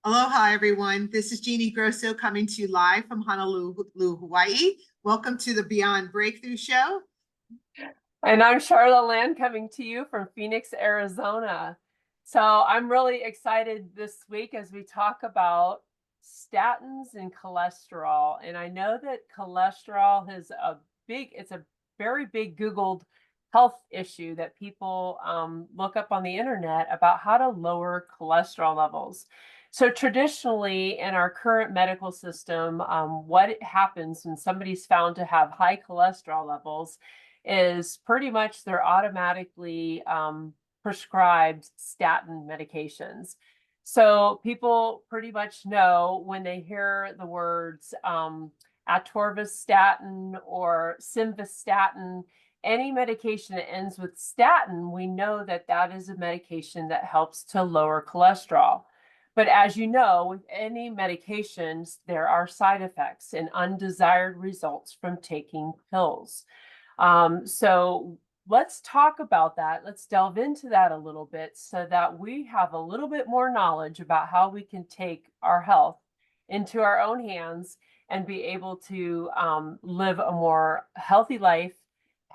Aloha, everyone. This is Jeannie Grosso coming to you live from Honolulu, Hawaii. Welcome to the Beyond Breakthrough Show. And I'm Sharla Land coming to you from Phoenix, Arizona. So I'm really excited this week as we talk about statins and cholesterol. And I know that cholesterol is it's a very big Googled health issue that people look up on the internet about how to lower cholesterol levels. So traditionally in our current medical system, what happens when somebody's found to have high cholesterol levels is pretty much they're automatically prescribed statin medications. So people pretty much know when they hear the words atorvastatin or simvastatin, any medication that ends with statin, we know that that is a medication that helps to lower cholesterol. But as you know, with any medications, there are side effects and undesired results from taking pills. So let's talk about that. Let's delve into that a little bit so that we have a little bit more knowledge about how we can take our health into our own hands and be able to live a more healthy life,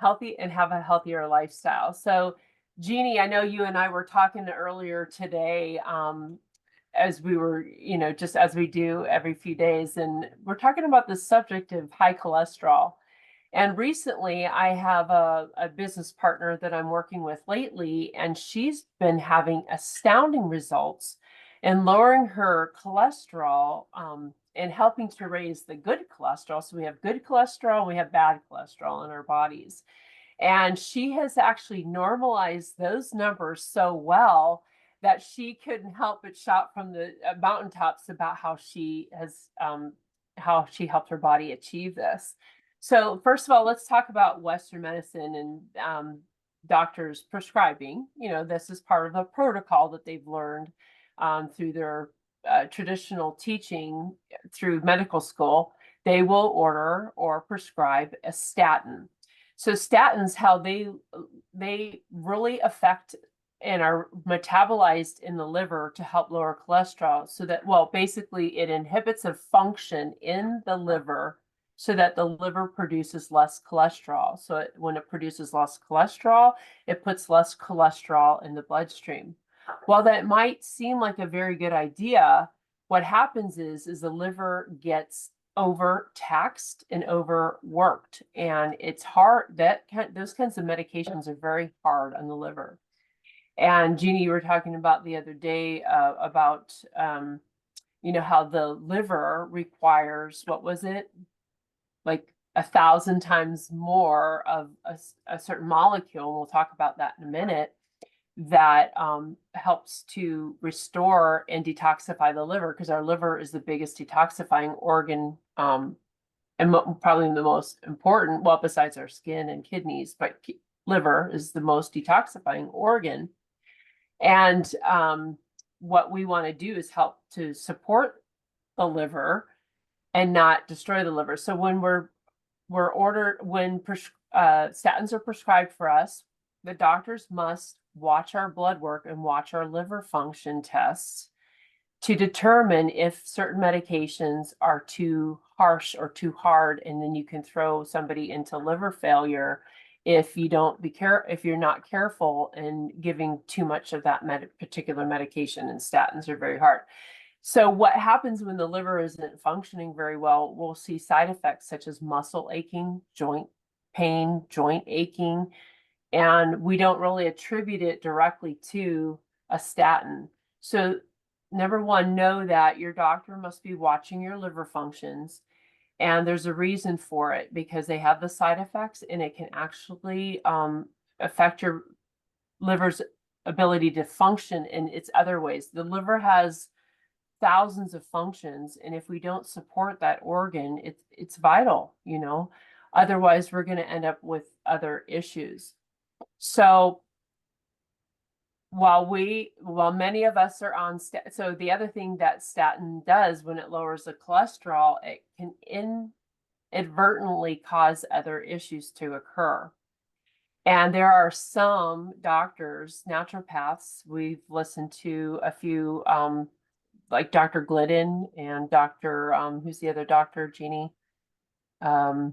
and have a healthier lifestyle. So Jeannie, I know you and I were talking earlier today as we were, just as we do every few days, and we're talking about the subject of high cholesterol. And recently, I have a business partner that I'm working with lately, and she's been having astounding results in lowering her cholesterol and helping to raise the good cholesterol. So we have good cholesterol, we have bad cholesterol in our bodies. And she has actually normalized those numbers so well that she couldn't help but shout from the mountaintops about how she helped her body achieve this. So first of all, let's talk about Western medicine and doctors prescribing. This is part of a protocol that they've learned through their traditional teaching through medical school. They will order or prescribe a statin. So statins, how they really affect and are metabolized in the liver to help lower cholesterol, so that, well, basically it inhibits a function in the liver so that the liver produces less cholesterol. So when it produces less cholesterol, it puts less cholesterol in the bloodstream. While that might seem like a very good idea, what happens is the liver gets overtaxed and overworked, and it's hard. Those kinds of medications are very hard on the liver. And Jeannie, you were talking about the other day about how the liver requires, what was it, like 1,000 times more of a certain molecule, and we'll talk about that in a minute, that helps to restore and detoxify the liver, because our liver is the biggest detoxifying organ and probably the most important, well, besides our skin and kidneys, but liver is the most detoxifying organ. And what we want to do is help to support the liver and not destroy the liver. So when statins are prescribed for us, the doctors must watch our blood work and watch our liver function tests to determine if certain medications are too harsh or too hard, and then you can throw somebody into liver failure if you're not careful in giving too much of that particular medication, and statins are very hard. So what happens when the liver isn't functioning very well, we'll see side effects such as muscle aching, joint pain, joint aching, and we don't really attribute it directly to a statin. So number one, know that your doctor must be watching your liver functions, and there's a reason for it, because they have the side effects, and it can actually affect your liver's ability to function in its other ways. The liver has thousands of functions, and if we don't support that organ, it's vital, otherwise we're going to end up with other issues. So while many of us are on so the other thing that statin does when it lowers the cholesterol, it can inadvertently cause other issues to occur. And there are some doctors, naturopaths, we've listened to a few like Dr. Glidden and Dr. Who's the other doctor, Jeannie? Dr.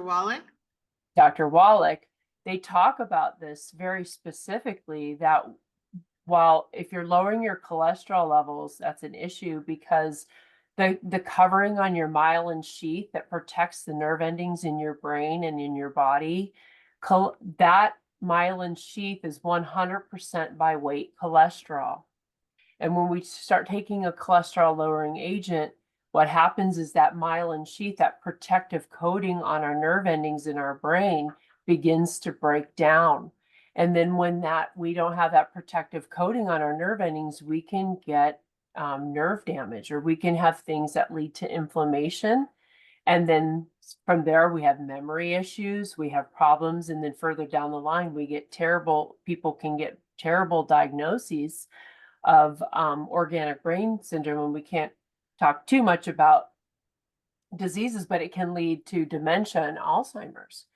Wallach? Dr. Wallach, they talk about this very specifically, that while if you're lowering your cholesterol levels, that's an issue because the covering on your myelin sheath that protects the nerve endings in your brain and in your body, that myelin sheath is 100% by weight cholesterol. And when we start taking a cholesterol lowering agent, what happens is that myelin sheath, that protective coating on our nerve endings in our brain, begins to break down. And then when we don't have that protective coating on our nerve endings, we can get nerve damage, or we can have things that lead to inflammation. And then from there, we have memory issues, we have problems. And then further down the line, people can get terrible diagnoses of organic brain syndrome. And we can't talk too much about diseases, but it can lead to dementia and Alzheimer's.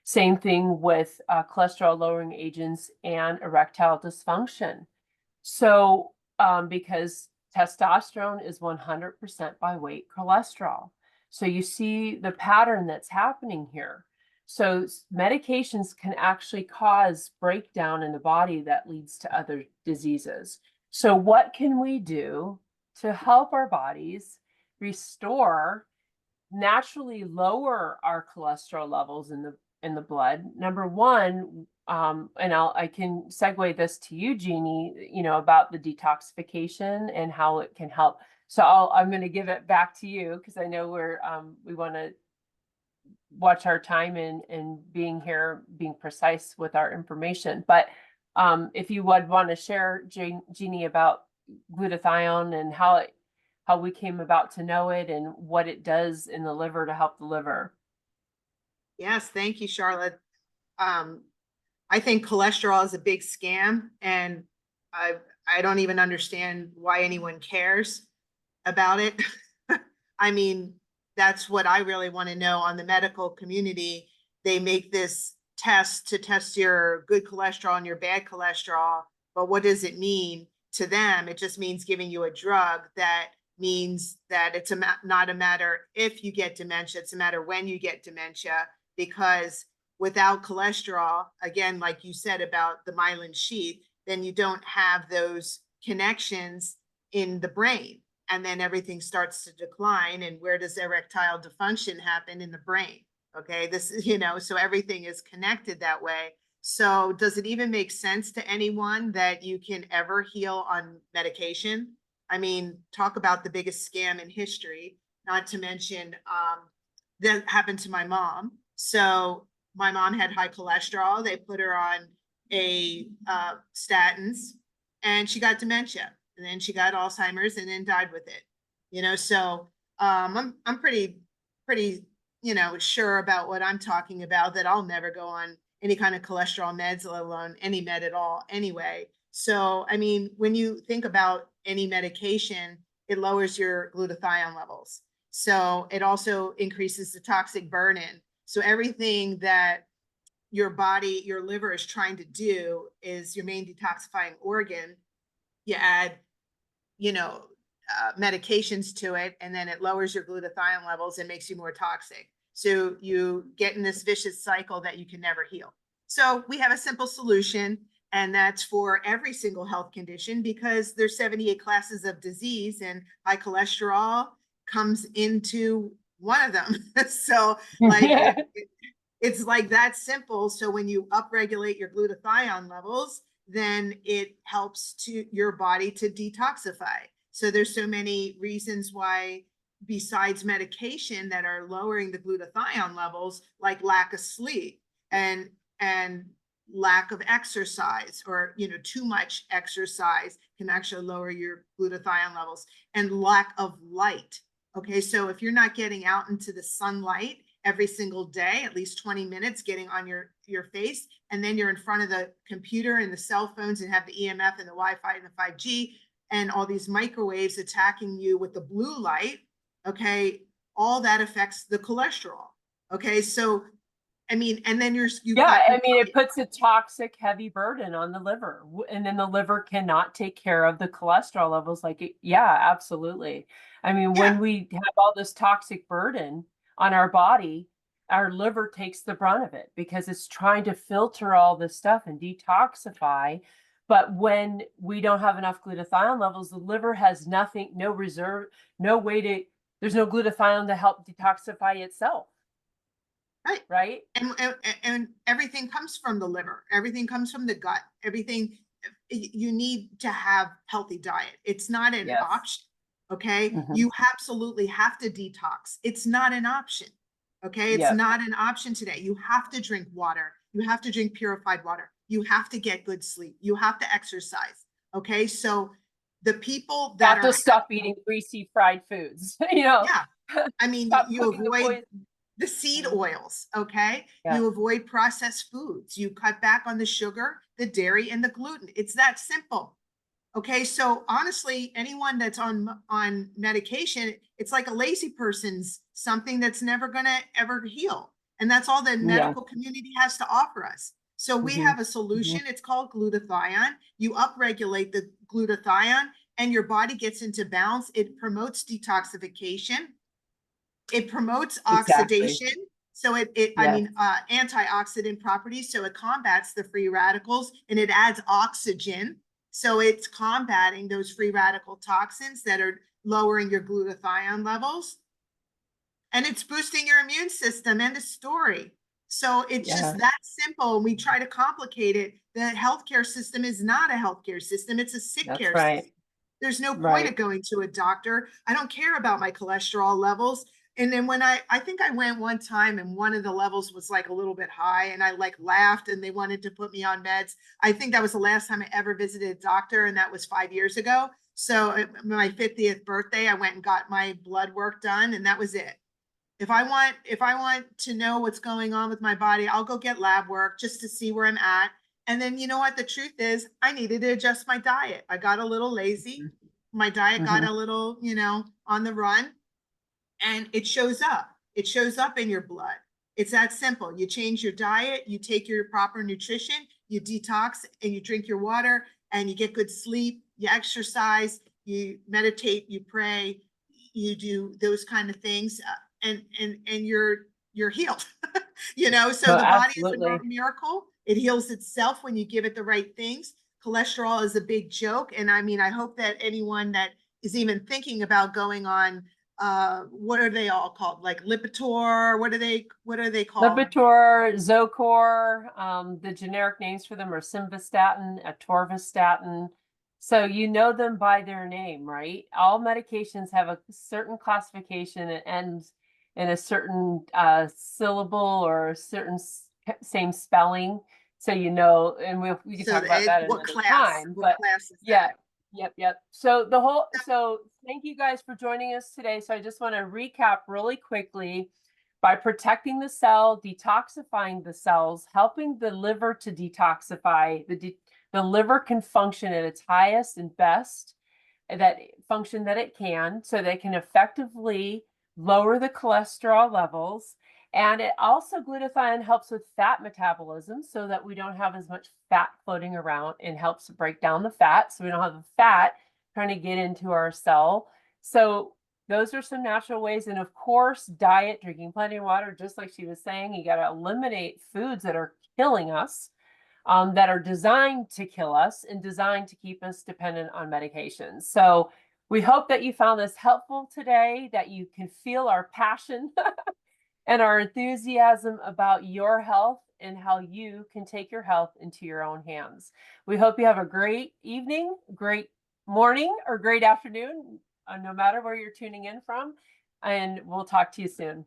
Same thing with cholesterol lowering agents and erectile dysfunction. So because testosterone is 100% by weight cholesterol. So you see the pattern that's happening here. So medications can actually cause breakdown in the body that leads to other diseases. So what can we do to help our bodies restore, naturally lower our cholesterol levels in the blood? Number one, and I can segue this to you, Jeannie, about the detoxification and how it can help. So I'm going to give it back to you because I know we want to watch our time and being here, being precise with our information. But if you would want to share, Jeannie, about glutathione and how we came about to know it and what it does in the liver to help the liver. Yes, thank you, Charlotte. I think cholesterol is a big scam, and I don't even understand why anyone cares about it. I mean, that's what I really want to know. On the medical community, they make this test to test your good cholesterol and your bad cholesterol, but what does it mean to them? It just means giving you a drug that means that it's not a matter if you get dementia, it's a matter when you get dementia, because without cholesterol, again, like you said about the myelin sheath, then you don't have those connections in the brain. And then everything starts to decline. And where does erectile dysfunction happen? In the brain. Okay, this is, so everything is connected that way. So does it even make sense to anyone that you can ever heal on medication? I mean, talk about the biggest scam in history, not to mention that happened to my mom. So my mom had high cholesterol. They put her on statins, and she got dementia, and then she got Alzheimer's, and then died with it. So I'm pretty sure about what I'm talking about, that I'll never go on any kind of cholesterol meds, let alone any med at all anyway. So, I mean, when you think about any medication, it lowers your glutathione levels. So it also increases the toxic burden. So everything that your body, your liver is trying to do is your main detoxifying organ. You add, medications to it, and then it lowers your glutathione levels and makes you more toxic. So you get in this vicious cycle that you can never heal. So we have a simple solution, and that's for every single health condition, because there's 78 classes of disease, and high cholesterol comes into one of them. So like it's like that simple. So when you upregulate your glutathione levels, then it helps to your body to detoxify. So there's so many reasons why, besides medication, that are lowering the glutathione levels, like lack of sleep and lack of exercise, or too much exercise can actually lower your glutathione levels, and lack of light. Okay, so if you're not getting out into the sunlight every single day, at least 20 minutes, getting on your face, and then you're in front of the computer and the cell phones and have the EMF and the Wi-Fi and the 5G and all these microwaves attacking you with the blue light, okay, all that affects the cholesterol. Okay, so I mean, and then you Yeah, got your I mean, it puts a toxic, heavy burden on the liver, and then the liver cannot take care of the cholesterol levels like it. Yeah, absolutely. I mean, yeah. when we have all this toxic burden on our body, our liver takes the brunt of it because it's trying to filter all this stuff and detoxify. But when we don't have enough glutathione levels, the liver has nothing, no reserve, no way to, there's no glutathione to help detoxify itself, Right. right? And everything comes from the liver. Everything comes from the gut. Everything, you need to have healthy diet. It's not an Yes. option. Okay. Mhm. You absolutely have to detox. It's not an option. Okay. It's Yep. not an option today. You have to drink water. You have to drink purified water. You have to get good sleep. You have to exercise. Okay. So the people that Have to are, stop eating greasy fried foods, you know, yeah, I mean, stop you cooking the avoid poison. the seed Mhm. oils, okay? Yeah. You avoid processed foods. You cut back on the sugar, the dairy, and the gluten. It's that simple. Okay, so honestly, anyone that's on medication, it's like a lazy person's something that's never gonna ever heal. And that's all the Yeah. medical community has to offer us. So we Mhm. have a solution. Mhm. It's called glutathione. You upregulate the glutathione and your body gets into balance. It promotes detoxification. It promotes Exactly. oxidation. So I Yes. mean, antioxidant properties. So it combats the free radicals and it adds oxygen. So it's combating those free radical toxins that are lowering your glutathione levels. And it's boosting your immune system. End of story. So it's Yeah. just that simple. And we try to complicate it. The healthcare system is not a healthcare system, it's a sick That's care right. system. There's no point of Right. going to a doctor. I don't care about my cholesterol levels. And then when I think I went one time and one of the levels was like a little bit high and I like laughed and they wanted to put me on meds. I think that was the last time I ever visited a doctor and that was 5 years ago. So my 50th birthday, I went and got my blood work done and that was it. If I want to know what's going on with my body, I'll go get lab work just to see where I'm at. And then you know what the truth is, I needed to adjust my diet. I got a little lazy. My diet got Mhm. a little, on the run and it shows up. It shows up in your blood. It's that simple. You change your diet, you take your proper nutrition, you detox and you drink your water and you get good sleep, you exercise, you meditate, you pray, you do those kind of things and you're healed. So Oh, the body is absolutely. a miracle. It heals itself when you give it the right things. Cholesterol is a big joke and I mean I hope that anyone that is even thinking about going on what are they all called? Like Lipitor? What are they called? Lipitor, Zocor, the generic names for them are simvastatin, atorvastatin. So you know them by their name, right? All medications have a certain classification and ends in a certain syllable or a certain same spelling. So you know, and we can So talk about that what another class? time. What But class is yeah, that? yep. So thank you guys for joining us today. So I just want to recap really quickly by protecting the cell, detoxifying the cells, helping the liver to detoxify. The liver can function at its highest and best, that function that it can, so they can effectively lower the cholesterol levels. And it also, glutathione helps with fat metabolism so that we don't have as much fat floating around and helps break down the fat. So we don't have the fat trying to get into our cell. So those are some natural ways. And of course, diet, drinking plenty of water, just like she was saying, you got to eliminate foods that are killing us, that are designed to kill us and designed to keep us dependent on medications. So we hope that you found this helpful today, that you can feel our passion and our enthusiasm about your health and how you can take your health into your own hands. We hope you have a great evening, great morning, or great afternoon, no matter where you're tuning in from. And we'll talk to you soon.